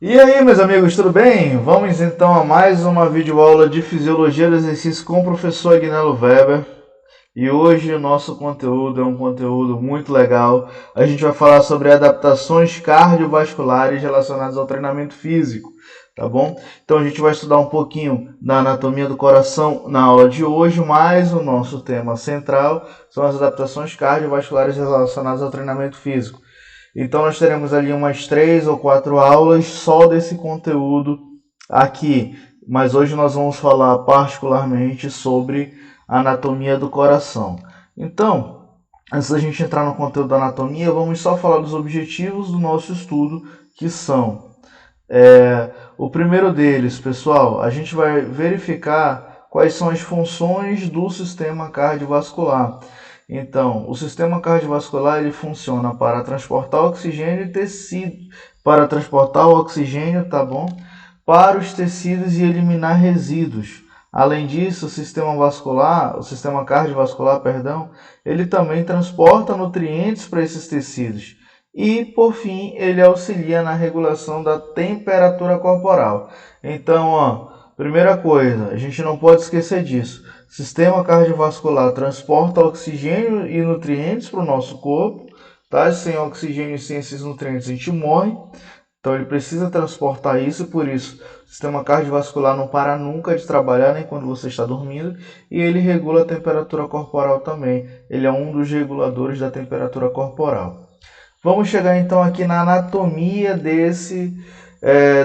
E aí, meus amigos, tudo bem? Vamos então a mais uma videoaula de Fisiologia do Exercício com o professor Agnello Weber. E hoje o nosso conteúdo é um conteúdo muito legal. A gente vai falar sobre adaptações cardiovasculares relacionadas ao treinamento físico, tá bom? Então a gente vai estudar um pouquinho da anatomia do coração na aula de hoje, mas o nosso tema central são as adaptações cardiovasculares relacionadas ao treinamento físico. Então nós teremos ali umas 3 ou 4 aulas só desse conteúdo aqui, mas hoje nós vamos falar particularmente sobre a anatomia do coração. Então, antes da gente entrar no conteúdo da anatomia, vamos só falar dos objetivos do nosso estudo, que são o primeiro deles, pessoal, a gente vai verificar quais são as funções do sistema cardiovascular. Então, o sistema cardiovascular ele funciona para transportar oxigênio e tecido, para transportar o oxigênio, tá bom? Para os tecidos e eliminar resíduos. Além disso, o sistema cardiovascular, perdão, ele também transporta nutrientes para esses tecidos. E, por fim, ele auxilia na regulação da temperatura corporal. Então, primeira coisa, a gente não pode esquecer disso. O sistema cardiovascular transporta oxigênio e nutrientes para o nosso corpo. Tá? Sem oxigênio e sem esses nutrientes a gente morre. Então ele precisa transportar isso e por isso o sistema cardiovascular não para nunca de trabalhar, nem quando você está dormindo. E ele regula a temperatura corporal também. Ele é um dos reguladores da temperatura corporal. Vamos chegar então aqui na anatomia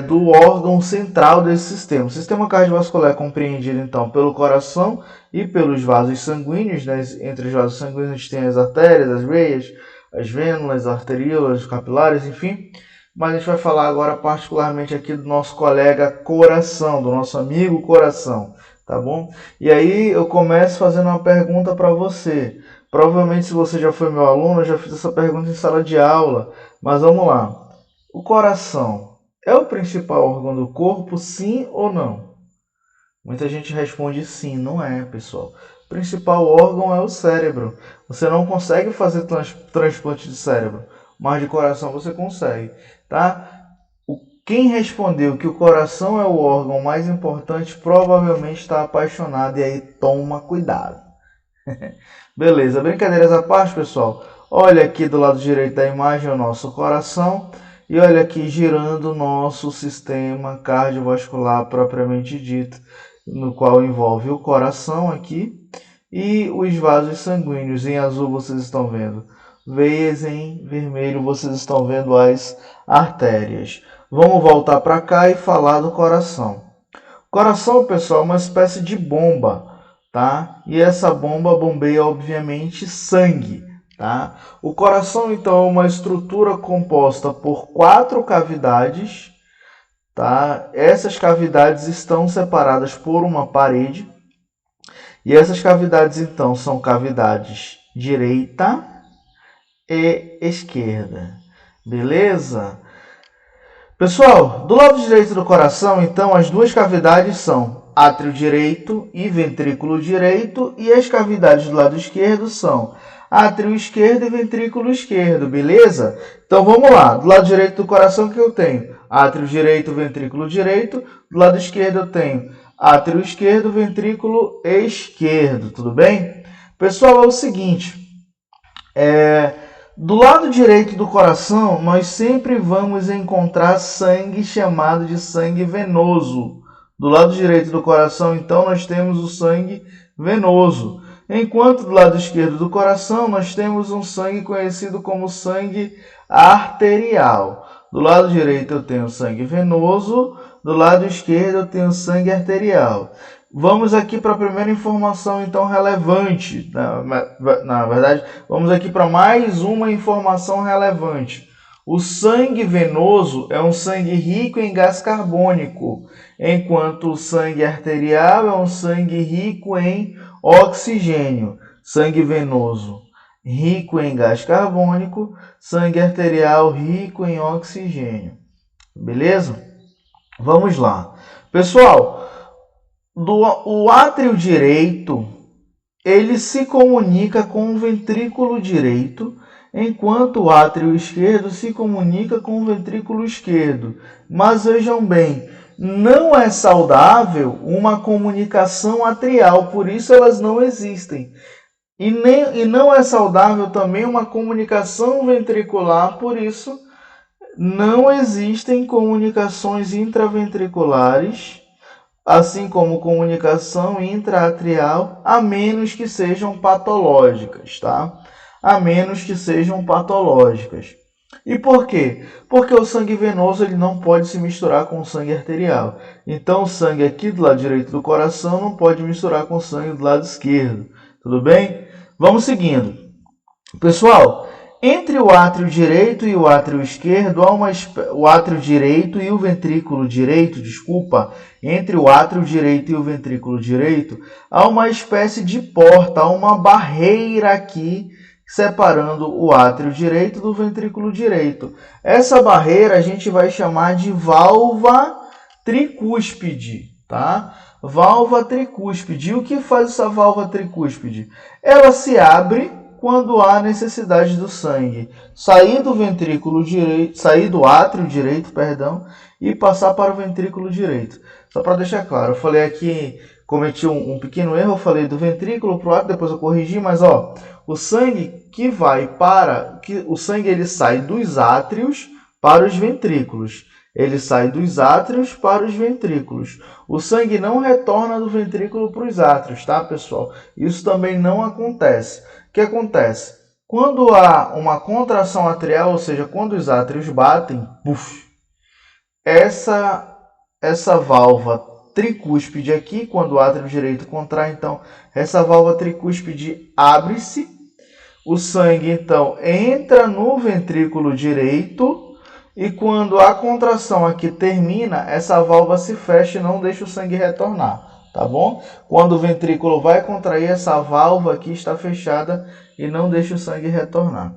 do órgão central desse sistema. O sistema cardiovascular é compreendido então pelo coração e pelos vasos sanguíneos, né? Entre os vasos sanguíneos a gente tem as artérias, as veias, as vênulas, as arteríolas, os capilares, enfim. Mas a gente vai falar agora particularmente aqui do nosso colega coração, do nosso amigo coração, tá bom? E aí eu começo fazendo uma pergunta para você. Provavelmente se você já foi meu aluno, eu já fiz essa pergunta em sala de aula, mas vamos lá. O coração é o principal órgão do corpo, sim ou não? Muita gente responde sim, não é, pessoal. O principal órgão é o cérebro. Você não consegue fazer transplante de cérebro, mas de coração você consegue, tá? Quem respondeu que o coração é o órgão mais importante provavelmente está apaixonado e aí toma cuidado. Beleza, brincadeiras à parte, pessoal. Olha aqui do lado direito da imagem o nosso coração e olha aqui girando o nosso sistema cardiovascular propriamente dito, no qual envolve o coração aqui e os vasos sanguíneos. Em azul vocês estão vendo veias, em vermelho vocês estão vendo as artérias. Vamos voltar para cá e falar do coração. O coração, pessoal, é uma espécie de bomba, tá? E essa bomba bombeia, obviamente, sangue, tá? O coração, então, é uma estrutura composta por 4 cavidades, tá? Essas cavidades estão separadas por uma parede. E essas cavidades, então, são cavidades direita e esquerda. Beleza? Pessoal, do lado direito do coração, então, as duas cavidades são átrio direito e ventrículo direito, e as cavidades do lado esquerdo são átrio esquerdo e ventrículo esquerdo, beleza? Então vamos lá, do lado direito do coração que eu tenho átrio direito, ventrículo direito, do lado esquerdo eu tenho átrio esquerdo, ventrículo esquerdo, tudo bem? Pessoal, é o seguinte, do lado direito do coração, nós sempre vamos encontrar sangue chamado de sangue venoso. Do lado direito do coração, então, nós temos o sangue venoso. Enquanto do lado esquerdo do coração, nós temos um sangue conhecido como sangue arterial. Do lado direito eu tenho sangue venoso, do lado esquerdo eu tenho sangue arterial. Vamos aqui para a primeira informação, então, relevante. Na verdade, vamos aqui para mais uma informação relevante. O sangue venoso é um sangue rico em gás carbônico, enquanto o sangue arterial é um sangue rico em oxigênio. Sangue venoso rico em gás carbônico, sangue arterial rico em oxigênio. Beleza? Vamos lá. Pessoal, o átrio direito, ele se comunica com o ventrículo direito enquanto o átrio esquerdo se comunica com o ventrículo esquerdo. Mas vejam bem, não é saudável uma comunicação atrial, por isso elas não existem. E não é saudável também uma comunicação ventricular, por isso não existem comunicações intraventriculares, assim como comunicação intraatrial, a menos que sejam patológicas, tá? A menos que sejam patológicas. E por quê? Porque o sangue venoso ele não pode se misturar com o sangue arterial. Então o sangue aqui do lado direito do coração não pode misturar com o sangue do lado esquerdo. Tudo bem? Vamos seguindo. Pessoal, entre o átrio direito e o átrio esquerdo, o átrio direito e o ventrículo direito, entre o átrio direito e o ventrículo direito, há uma espécie de porta, há uma barreira aqui separando o átrio direito do ventrículo direito. Essa barreira a gente vai chamar de válvula tricúspide, tá? Válvula tricúspide. E o que faz essa válvula tricúspide? Ela se abre quando há necessidade do sangue sair do ventrículo direito, sair do átrio direito, e passar para o ventrículo direito. Só para deixar claro, eu falei aqui, cometi um pequeno erro, eu falei do ventrículo para o átrio, depois eu corrigi, mas ó, o sangue o sangue ele sai dos átrios para os ventrículos. Ele sai dos átrios para os ventrículos. O sangue não retorna do ventrículo para os átrios, tá, pessoal? Isso também não acontece. O que acontece? Quando há uma contração atrial, ou seja, quando os átrios batem, essa válvula tricúspide aqui, quando o átrio direito contrai, então, essa válvula tricúspide abre-se, o sangue, então, entra no ventrículo direito, e quando a contração aqui termina, essa válvula se fecha e não deixa o sangue retornar, tá bom? Quando o ventrículo vai contrair, essa válvula aqui está fechada e não deixa o sangue retornar.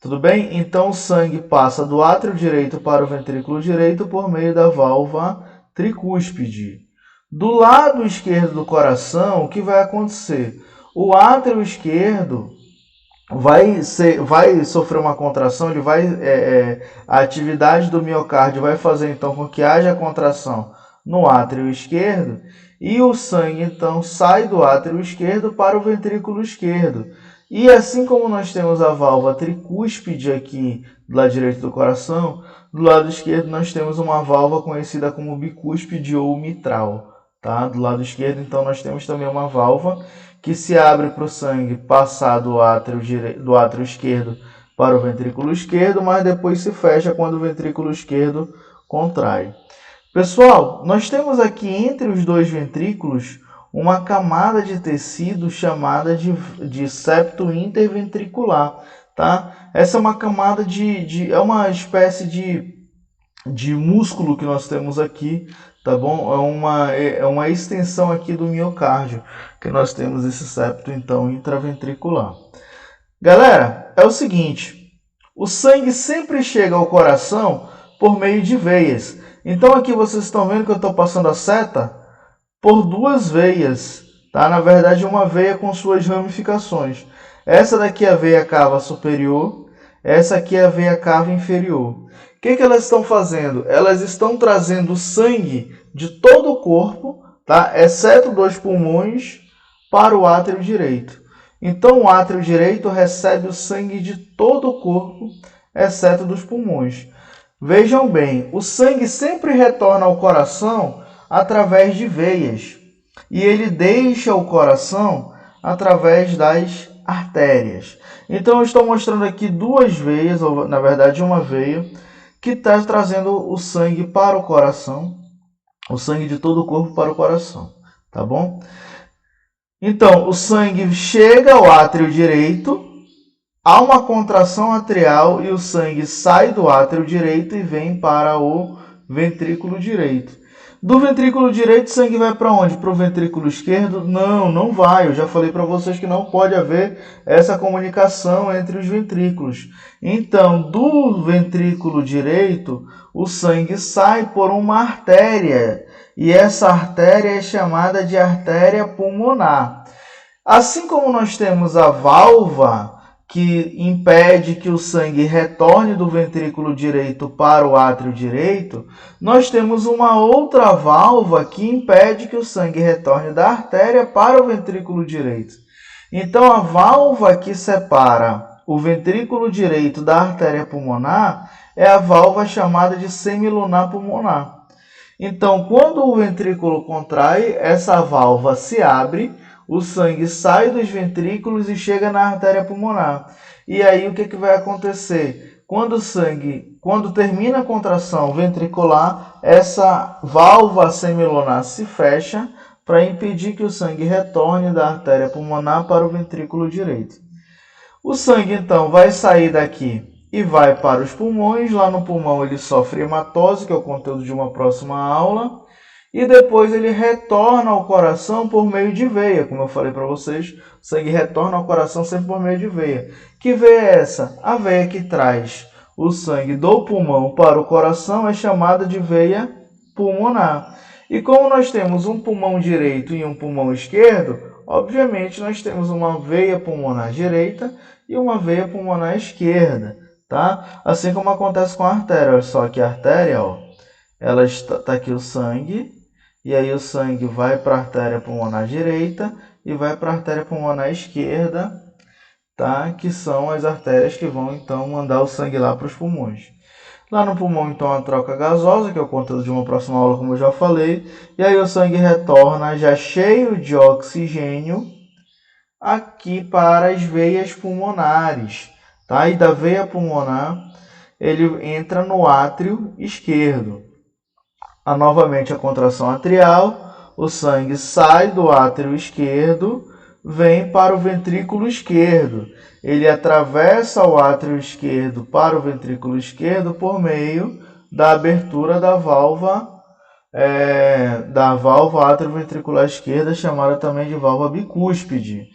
Tudo bem? Então o sangue passa do átrio direito para o ventrículo direito por meio da válvula tricúspide. Do lado esquerdo do coração, o que vai acontecer? O átrio esquerdo vai sofrer uma contração, a atividade do miocárdio vai fazer então com que haja contração no átrio esquerdo e o sangue então sai do átrio esquerdo para o ventrículo esquerdo. E assim como nós temos a válvula tricúspide aqui do lado direito do coração, do lado esquerdo nós temos uma válvula conhecida como bicúspide ou mitral. Tá? Do lado esquerdo, então, nós temos também uma válvula que se abre para o sangue passar do átrio esquerdo para o ventrículo esquerdo, mas depois se fecha quando o ventrículo esquerdo contrai. Pessoal, nós temos aqui entre os dois ventrículos uma camada de tecido chamada de septo interventricular. Tá? Essa é uma camada é uma espécie de músculo que nós temos aqui, tá bom? É uma extensão aqui do miocárdio, que nós temos esse septo, então, intraventricular. Galera, é o seguinte, o sangue sempre chega ao coração por meio de veias. Então aqui vocês estão vendo que eu estou passando a seta por duas veias, tá? Na verdade, uma veia com suas ramificações. Essa daqui é a veia cava superior, essa aqui é a veia cava inferior. O que elas estão fazendo? Elas estão trazendo sangue de todo o corpo, tá? Exceto dos pulmões, para o átrio direito. Então, o átrio direito recebe o sangue de todo o corpo, exceto dos pulmões. Vejam bem, o sangue sempre retorna ao coração através de veias. E ele deixa o coração através das artérias. Então, eu estou mostrando aqui duas veias, ou na verdade uma veia, que está trazendo o sangue para o coração, o sangue de todo o corpo para o coração, tá bom? Então, o sangue chega ao átrio direito, há uma contração atrial e o sangue sai do átrio direito e vem para o ventrículo direito. Do ventrículo direito, o sangue vai para onde? Para o ventrículo esquerdo? Não, não vai. Eu já falei para vocês que não pode haver essa comunicação entre os ventrículos. Então, do ventrículo direito, o sangue sai por uma artéria. E essa artéria é chamada de artéria pulmonar. Assim como nós temos a válvula que impede que o sangue retorne do ventrículo direito para o átrio direito, nós temos uma outra válvula que impede que o sangue retorne da artéria para o ventrículo direito. Então, a válvula que separa o ventrículo direito da artéria pulmonar é a válvula chamada de semilunar pulmonar. Então, quando o ventrículo contrai, essa válvula se abre, o sangue sai dos ventrículos e chega na artéria pulmonar. E aí o que vai acontecer? Quando termina a contração ventricular, essa válvula semilunar se fecha para impedir que o sangue retorne da artéria pulmonar para o ventrículo direito. O sangue então vai sair daqui e vai para os pulmões. Lá no pulmão ele sofre hematose, que é o conteúdo de uma próxima aula. E depois ele retorna ao coração por meio de veia. Como eu falei para vocês, o sangue retorna ao coração sempre por meio de veia. Que veia é essa? A veia que traz o sangue do pulmão para o coração é chamada de veia pulmonar. E como nós temos um pulmão direito e um pulmão esquerdo, obviamente nós temos uma veia pulmonar direita e uma veia pulmonar esquerda, tá? Assim como acontece com a artéria. Olha só que a artéria, ó, ela está aqui o sangue, e aí o sangue vai para a artéria pulmonar direita e vai para a artéria pulmonar esquerda, tá? Que são as artérias que vão então mandar o sangue lá para os pulmões. Lá no pulmão, então, a troca gasosa, que é o conteúdo de uma próxima aula, como eu já falei. E aí o sangue retorna já cheio de oxigênio aqui para as veias pulmonares, tá? E da veia pulmonar, ele entra no átrio esquerdo. Novamente a contração atrial, o sangue sai do átrio esquerdo, vem para o ventrículo esquerdo. Ele atravessa o átrio esquerdo para o ventrículo esquerdo por meio da abertura da válvula atrioventricular esquerda, chamada também de válvula bicúspide.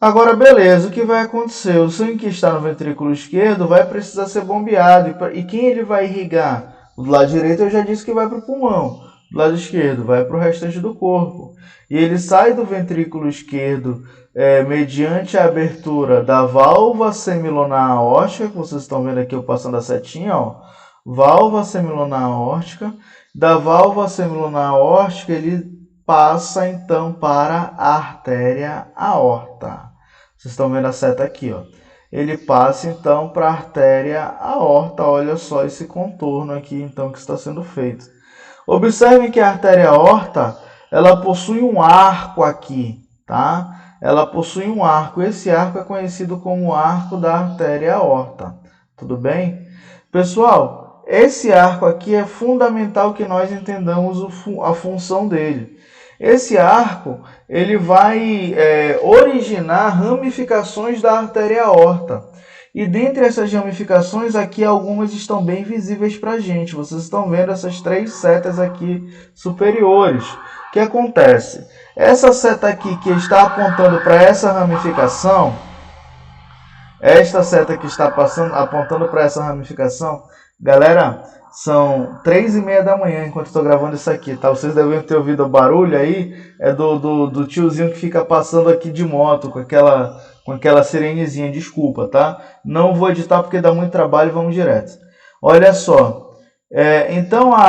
Agora, beleza, o que vai acontecer? O sangue que está no ventrículo esquerdo vai precisar ser bombeado. E quem ele vai irrigar? Do lado direito eu já disse que vai para o pulmão. Do lado esquerdo vai para o restante do corpo. E ele sai do ventrículo esquerdo mediante a abertura da válvula semilunar aórtica, que vocês estão vendo aqui eu passando a setinha, ó. Válvula semilunar aórtica. Da válvula semilunar aórtica ele passa então para a artéria aorta. Vocês estão vendo a seta aqui, ó. Ele passa então para a artéria aorta. Olha só esse contorno aqui então que está sendo feito. Observem que a artéria aorta, ela possui um arco aqui, tá? Ela possui um arco. Esse arco é conhecido como arco da artéria aorta. Tudo bem? Pessoal, esse arco aqui é fundamental que nós entendamos a função dele. Esse arco ele vai originar ramificações da artéria aorta. E dentre essas ramificações, aqui algumas estão bem visíveis para a gente. Vocês estão vendo essas 3 setas aqui superiores. O que acontece? Essa seta aqui que está apontando para essa ramificação, esta seta que está apontando para essa ramificação, galera, são 3h30 da manhã enquanto estou gravando isso aqui, tá? Vocês devem ter ouvido o barulho aí, é do tiozinho que fica passando aqui de moto com aquela sirenezinha, desculpa, tá? Não vou editar porque dá muito trabalho, vamos direto. Olha só, então a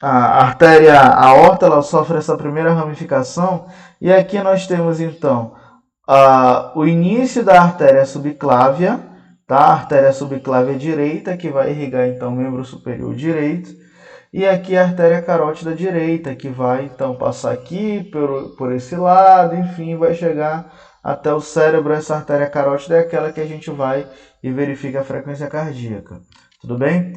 artéria aorta, ela sofre essa primeira ramificação, e aqui nós temos então o início da artéria subclávia, tá? A artéria subclávia direita, que vai irrigar então o membro superior direito. E aqui a artéria carótida direita, que vai então passar aqui por esse lado, enfim, vai chegar até o cérebro. Essa artéria carótida é aquela que a gente vai e verifica a frequência cardíaca. Tudo bem?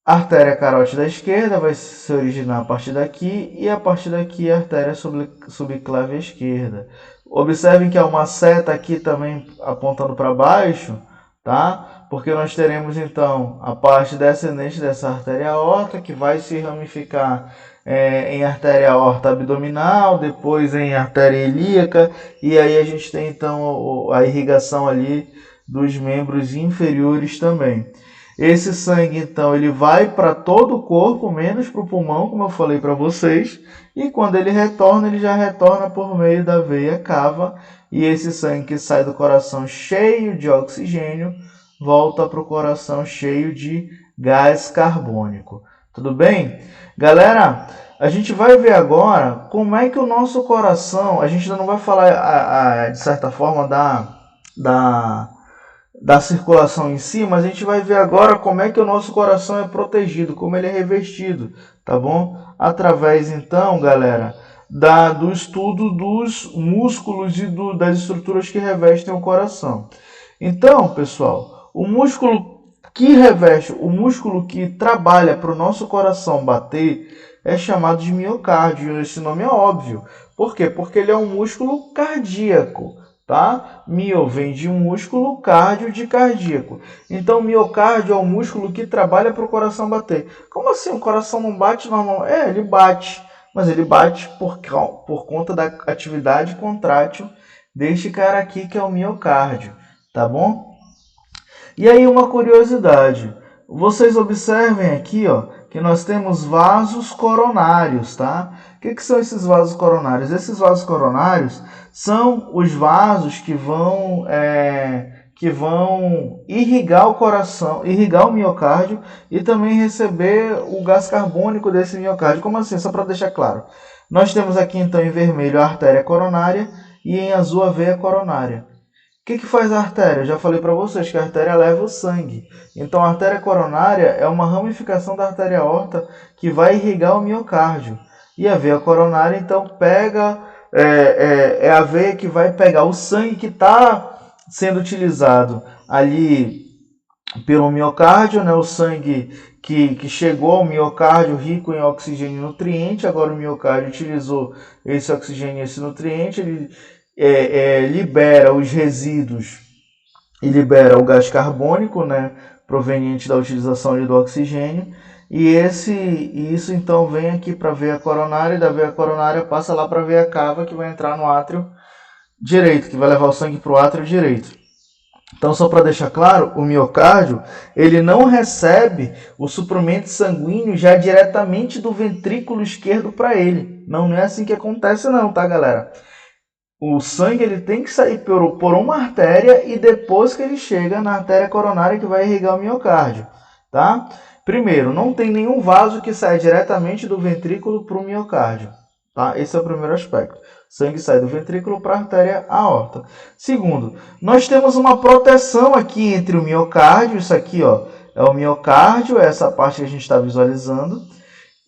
A artéria carótida esquerda vai se originar a partir daqui, e a partir daqui a artéria subclávia esquerda. Observem que há uma seta aqui também apontando para baixo, tá? Porque nós teremos então a parte descendente dessa artéria aorta, que vai se ramificar em artéria aorta abdominal, depois em artéria ilíaca, e aí a gente tem então a irrigação ali dos membros inferiores também. Esse sangue, então, ele vai para todo o corpo, menos para o pulmão, como eu falei para vocês. E quando ele retorna, ele já retorna por meio da veia cava. e esse sangue que sai do coração cheio de oxigênio volta para o coração cheio de gás carbônico. Tudo bem? Galera, a gente vai ver agora como é que o nosso coração, a gente ainda não vai falar de certa forma da circulação em si, mas a gente vai ver agora como é que o nosso coração é protegido, como ele é revestido, tá bom? Através então, galera, do estudo dos músculos e das estruturas que revestem o coração. Então, pessoal, o músculo que reveste, o músculo que trabalha para o nosso coração bater é chamado de miocárdio. Esse nome é óbvio. Por quê? Porque ele é um músculo cardíaco, tá? Mio vem de músculo, cardio de cardíaco. Então, o miocárdio é o músculo que trabalha para o coração bater. Como assim? O coração não bate normal? Ele bate, mas ele bate por conta da atividade contrátil deste cara aqui, que é o miocárdio, tá bom? E aí uma curiosidade, vocês observem aqui, ó, que nós temos vasos coronários, tá? O que são esses vasos coronários? Esses vasos coronários são os vasos que vão irrigar o coração, irrigar o miocárdio e também receber o gás carbônico desse miocárdio. Como assim? Só para deixar claro. Nós temos aqui então em vermelho a artéria coronária e em azul a veia coronária. O que faz a artéria? Eu já falei para vocês que a artéria leva o sangue. Então a artéria coronária é uma ramificação da artéria aorta que vai irrigar o miocárdio. E a veia coronária então é a veia que vai pegar o sangue que está sendo utilizado ali pelo miocárdio, né? O sangue que chegou ao miocárdio rico em oxigênio e nutriente. Agora o miocárdio utilizou esse oxigênio e esse nutriente, ele libera os resíduos e libera o gás carbônico, né, proveniente da utilização do oxigênio, e isso então vem aqui para a veia coronária, e da veia coronária passa lá para a veia cava, que vai entrar no átrio direito, que vai levar o sangue para o átrio direito. Então, só para deixar claro, o miocárdio ele não recebe o suprimento sanguíneo já diretamente do ventrículo esquerdo para ele. Não é assim que acontece não, tá, galera? O sangue ele tem que sair por uma artéria e depois que ele chega na artéria coronária que vai irrigar o miocárdio, tá? Primeiro, não tem nenhum vaso que saia diretamente do ventrículo para o miocárdio, tá? Esse é o primeiro aspecto. O sangue sai do ventrículo para a artéria aorta. Segundo, nós temos uma proteção aqui entre o miocárdio, isso aqui, ó, é o miocárdio, é essa parte que a gente está visualizando,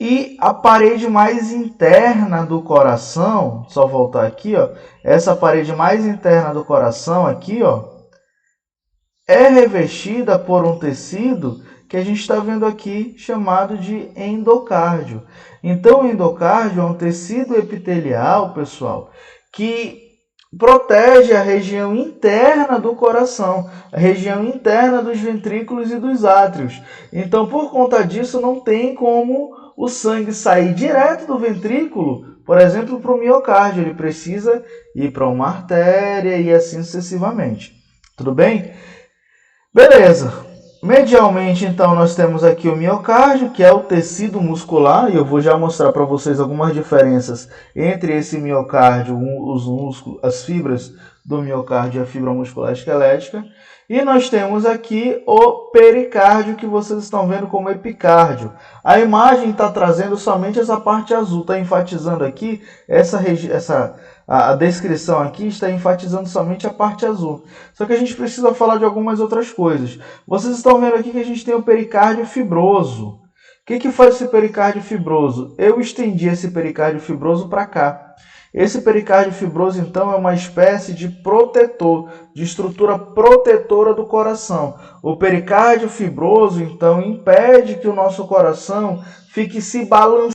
e a parede mais interna do coração, só voltar aqui, ó, essa parede mais interna do coração aqui, ó, é revestida por um tecido que a gente está vendo aqui chamado de endocárdio. Então, o endocárdio é um tecido epitelial, pessoal, que protege a região interna do coração, a região interna dos ventrículos e dos átrios. Então, por conta disso, não tem como o sangue sair direto do ventrículo, por exemplo, para o miocárdio. Ele precisa ir para uma artéria e assim sucessivamente. Tudo bem? Beleza. Medialmente, então, nós temos aqui o miocárdio, que é o tecido muscular, e eu vou já mostrar para vocês algumas diferenças entre esse miocárdio, os músculos, as fibras do miocárdio e a fibra muscular esquelética. E nós temos aqui o pericárdio, que vocês estão vendo como epicárdio. A imagem está trazendo somente essa parte azul, está enfatizando aqui, a descrição aqui está enfatizando somente a parte azul. Só que a gente precisa falar de algumas outras coisas. Vocês estão vendo aqui que a gente tem o pericárdio fibroso. O que faz esse pericárdio fibroso? Eu estendi esse pericárdio fibroso para cá. Esse pericárdio fibroso, então, é uma espécie de protetor, de estrutura protetora do coração. O pericárdio fibroso, então, impede que o nosso coração fique se balançando